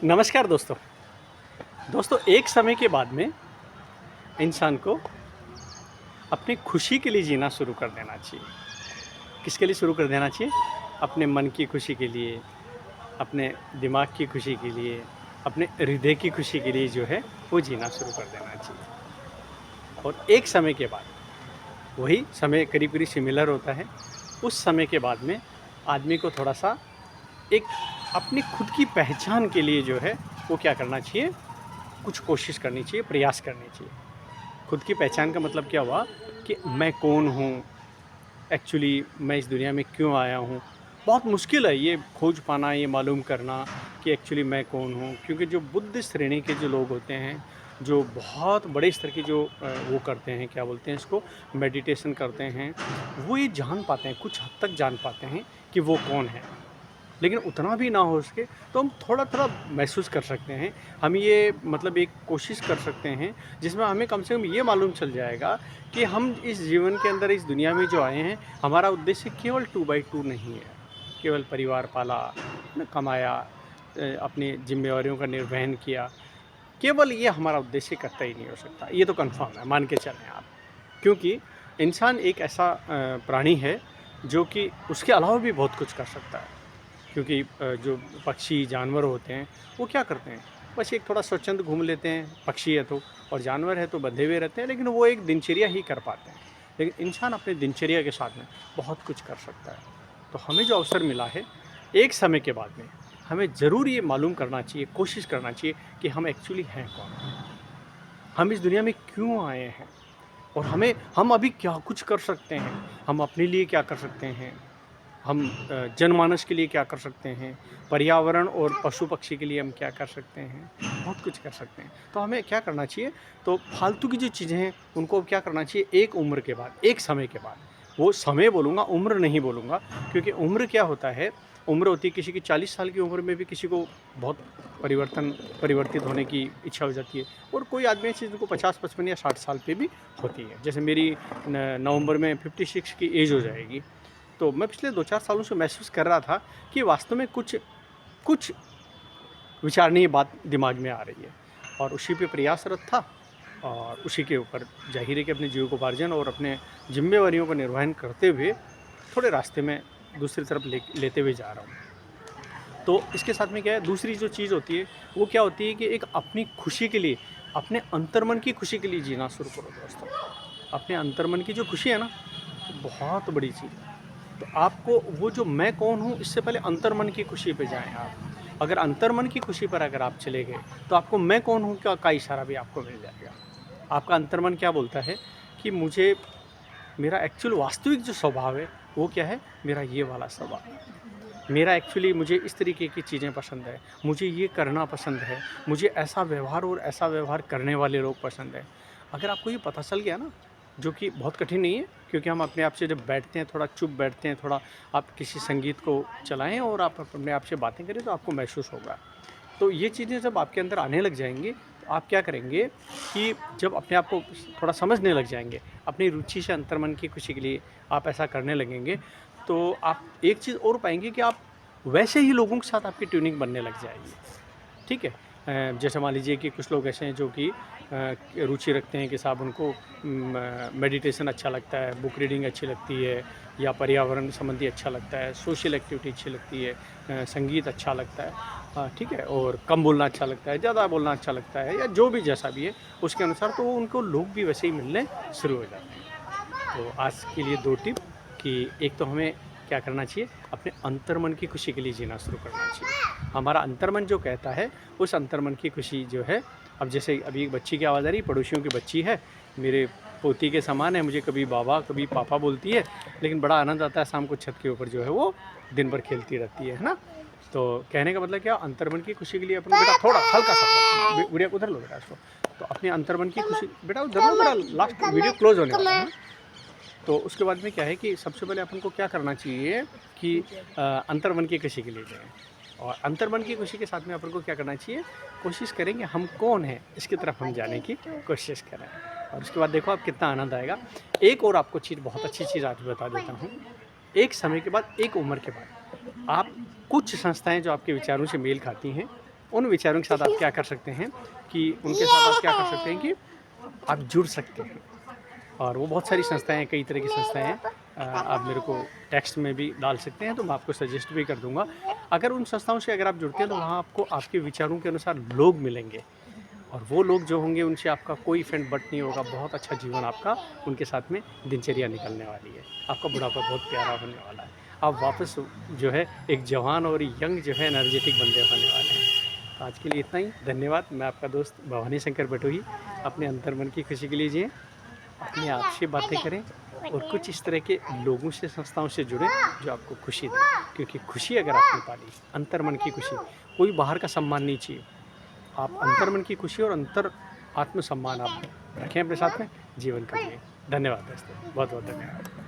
नमस्कार दोस्तों। एक समय के बाद में इंसान को अपनी खुशी के लिए जीना शुरू कर देना चाहिए। किसके लिए शुरू कर देना चाहिए? अपने मन की खुशी के लिए, अपने दिमाग की खुशी के लिए, अपने हृदय की खुशी के लिए जो है वो जीना शुरू कर देना चाहिए। और एक समय के बाद वही समय करीब-करीब सिमिलर होता है। उस समय के बाद में आदमी को थोड़ा-सा एक अपनी खुद की पहचान के लिए जो है वो क्या करना चाहिए? कुछ कोशिश करनी चाहिए, प्रयास करने चाहिए। खुद की पहचान का मतलब क्या हुआ कि मैं कौन हूँ? एक्चुअली मैं इस दुनिया में क्यों आया हूँ? बहुत मुश्किल है ये खोज पाना, ये मालूम करना कि एक्चुअली मैं कौन हूँ? क्योंकि जो बुद्ध श्रेणी के जो लोग होते हैं, जो बहुत बड़े स्तर की जो वो करते हैं, क्या बोलते हैं इसको, मेडिटेशन करते हैं, वो ये जान पाते हैं, कुछ हद तक जान पाते हैं कि वो कौन है। लेकिन उतना भी ना हो सके तो हम थोड़ा-थोड़ा महसूस कर सकते हैं। हम ये मतलब एक कोशिश कर सकते हैं जिसमें हमें कम से कम ये मालूम चल जाएगा कि हम इस जीवन के अंदर, इस दुनिया में जो आए हैं, हमारा उद्देश्य केवल 2 बाई 2 नहीं है। केवल परिवार पाला, न कमाया, अपनी ज़िम्मेवारियों का निर्वहन किया। केवल ये हमारा उद्देश्य कतई नहीं हो सकता। ये तो कन्फ़र्म है, मान के चलें आप। क्योंकि इंसान एक ऐसा प्राणी है जो कि उसके अलावा भी बहुत कुछ कर सकता है। क्योंकि जो पक्षी जानवर होते हैं वो क्या करते हैं, बस एक थोड़ा स्वच्छंद घूम लेते हैं, पक्षी है तो, और जानवर है तो बंधे हुए रहते हैं, लेकिन वो एक दिनचर्या ही कर पाते हैं। लेकिन इंसान अपने दिनचर्या के साथ में बहुत कुछ कर सकता है। तो हमें जो अवसर मिला है एक समय के बाद में, हमें ज़रूर ये मालूम करना चाहिए, कोशिश करना चाहिए कि हम एक्चुअली हैं कौन, हम इस दुनिया में क्यों आए हैं, और हम अभी क्या कुछ कर सकते हैं, हम अपने लिए क्या कर सकते हैं, हम जनमानस के लिए क्या कर सकते हैं, पर्यावरण और पशु पक्षी के लिए हम क्या कर सकते हैं, बहुत कुछ कर सकते हैं। तो हमें क्या करना चाहिए, तो फालतू की जो चीज़ें हैं उनको क्या करना चाहिए, एक उम्र के बाद, एक समय के बाद, वो समय बोलूँगा, उम्र नहीं बोलूँगा, क्योंकि उम्र क्या होता है, उम्र होती है किसी की 40 साल की उम्र में भी किसी को बहुत परिवर्तित होने की इच्छा हो जाती है, और कोई आदमी ऐसी जिनको 50, 55 या 60 साल पे भी होती है। जैसे मेरी नवंबर में 56 की एज हो जाएगी। तो मैं पिछले 2-4 सालों से महसूस कर रहा था कि वास्तव में कुछ कुछ विचारणीय बात दिमाग में आ रही है, और उसी पे प्रयासरत था, और उसी के ऊपर ज़ाहिर है कि अपने जीविकोपार्जन और अपने ज़िम्मेवारियों का निर्वहन करते हुए थोड़े रास्ते में दूसरी तरफ लेते हुए जा रहा हूँ। तो इसके साथ में क्या है, दूसरी जो चीज़ होती है वो क्या होती है कि एक अपनी खुशी के लिए, अपने अंतर्मन की खुशी के लिए जीना शुरू करो दोस्तों। अपने अंतर्मन की जो खुशी है ना, बहुत बड़ी चीज़ है। तो आपको वो जो मैं कौन हूँ, इससे पहले अंतर्मन की खुशी पे जाएँ आप। अगर अंतर्मन की खुशी पर अगर आप चले गए, तो आपको मैं कौन हूँ का इशारा भी आपको मिल जाएगा। आपका अंतर्मन क्या बोलता है कि मुझे, मेरा एक्चुअल वास्तविक जो स्वभाव है वो क्या है, मेरा ये वाला स्वभाव है। मेरा एक्चुअली, मुझे इस तरीके की चीज़ें पसंद है, मुझे ये करना पसंद है, मुझे ऐसा व्यवहार और ऐसा व्यवहार करने वाले लोग पसंद है। अगर आपको ये पता चल गया ना, जो कि बहुत कठिन नहीं है, क्योंकि हम अपने आप से जब बैठते हैं, थोड़ा चुप बैठते हैं, थोड़ा आप किसी संगीत को चलाएँ और आप अपने आप से बातें करें, तो आपको महसूस होगा। तो ये चीज़ें जब आपके अंदर आने लग जाएँगी, तो आप क्या करेंगे कि जब अपने आप को थोड़ा समझने लग जाएँगे, अपनी रुचि से अंतर्मन की खुशी के लिए आप ऐसा करने लगेंगे, तो आप एक चीज़ और पाएँगे कि आप वैसे ही लोगों के साथ आपकी ट्यूनिंग बनने लग जाएगी। ठीक है? जैसे मान लीजिए कि कुछ लोग ऐसे हैं जो कि रुचि रखते हैं कि साहब उनको मेडिटेशन अच्छा लगता है, बुक रीडिंग अच्छी लगती है, या पर्यावरण संबंधी अच्छा लगता है, सोशल एक्टिविटी अच्छी लगती है, संगीत अच्छा लगता है, ठीक है? और कम बोलना अच्छा लगता है, ज़्यादा बोलना अच्छा लगता है, या जो भी जैसा भी है उसके अनुसार, तो उनको लोग भी वैसे ही मिलने शुरू हो जाते हैं। तो आज के लिए 2 टिप कि एक तो हमें क्या करना चाहिए, अपने अंतर्मन की खुशी के लिए जीना शुरू करना चाहिए। हमारा अंतर्मन जो कहता है, उस अंतर्मन की खुशी जो है, अब जैसे अभी एक बच्ची की आवाज़ आ रही है, पड़ोसियों की बच्ची है, मेरे पोती के समान है, मुझे कभी बाबा कभी पापा बोलती है, लेकिन बड़ा आनंद आता है, शाम को छत के ऊपर जो है वो दिन भर खेलती रहती है ना? तो कहने का मतलब क्या, अंतर्मन की खुशी के लिए अपन बेटा थोड़ा हल्का सा गुड़िया उधर लो बेटा इसको। तो अपने अंतर्मन की खुशी, बेटा उधर लो बेटा, लास्ट वीडियो क्लोज होने वाला है ना। तो उसके बाद में क्या है कि सबसे पहले अपन को क्या करना चाहिए कि अंतर्मन की खुशी के लिए जाएँ, और अंतर्मन की खुशी के साथ में अपन को क्या करना चाहिए, कोशिश करेंगे हम कौन हैं, इसकी तरफ हम जाने की कोशिश करें, और उसके बाद देखो आप कितना आनंद आएगा। एक और आपको चीज़, बहुत अच्छी चीज़ आज बता देता हूँ। एक समय के बाद, एक उम्र के बाद, आप कुछ संस्थाएँ जो आपके विचारों से मेल खाती हैं, उन विचारों के साथ आप क्या कर सकते हैं कि उनके साथ आप क्या कर सकते हैं कि आप जुड़ सकते हैं। और वो बहुत सारी संस्थाएँ हैं, कई तरह की संस्थाएँ हैं। आप मेरे को टेक्स्ट में भी डाल सकते हैं, तो मैं आपको सजेस्ट भी कर दूँगा। अगर उन संस्थाओं से अगर आप जुड़ते हैं, तो वहाँ आपको आपके विचारों के अनुसार लोग मिलेंगे, और वो लोग जो होंगे उनसे आपका कोई फेंट बट नहीं होगा। बहुत अच्छा जीवन आपका उनके साथ में दिनचर्या निकलने वाली है। आपका बुढ़ापा बहुत प्यारा होने वाला है। आप वापस जो है एक जवान और यंग जो है एनर्जेटिक बंदे होने वाले हैं। तो आज के लिए इतना ही। धन्यवाद। मैं आपका दोस्त भवानी शंकर बटोही। अपने अंतर्मन की खुशी के लिए जिएँ, अपने आप से बातें करें और कुछ इस तरह के लोगों से, संस्थाओं से जुड़ें जो आपको खुशी दें। क्योंकि खुशी अगर आपने पाली, अंतर्मन की खुशी, कोई बाहर का सम्मान नहीं चाहिए। आप अंतर्मन की खुशी और आत्मसम्मान आप रखें अपने साथ में, जीवन करिए। धन्यवाद दोस्तों, बहुत बहुत धन्यवाद।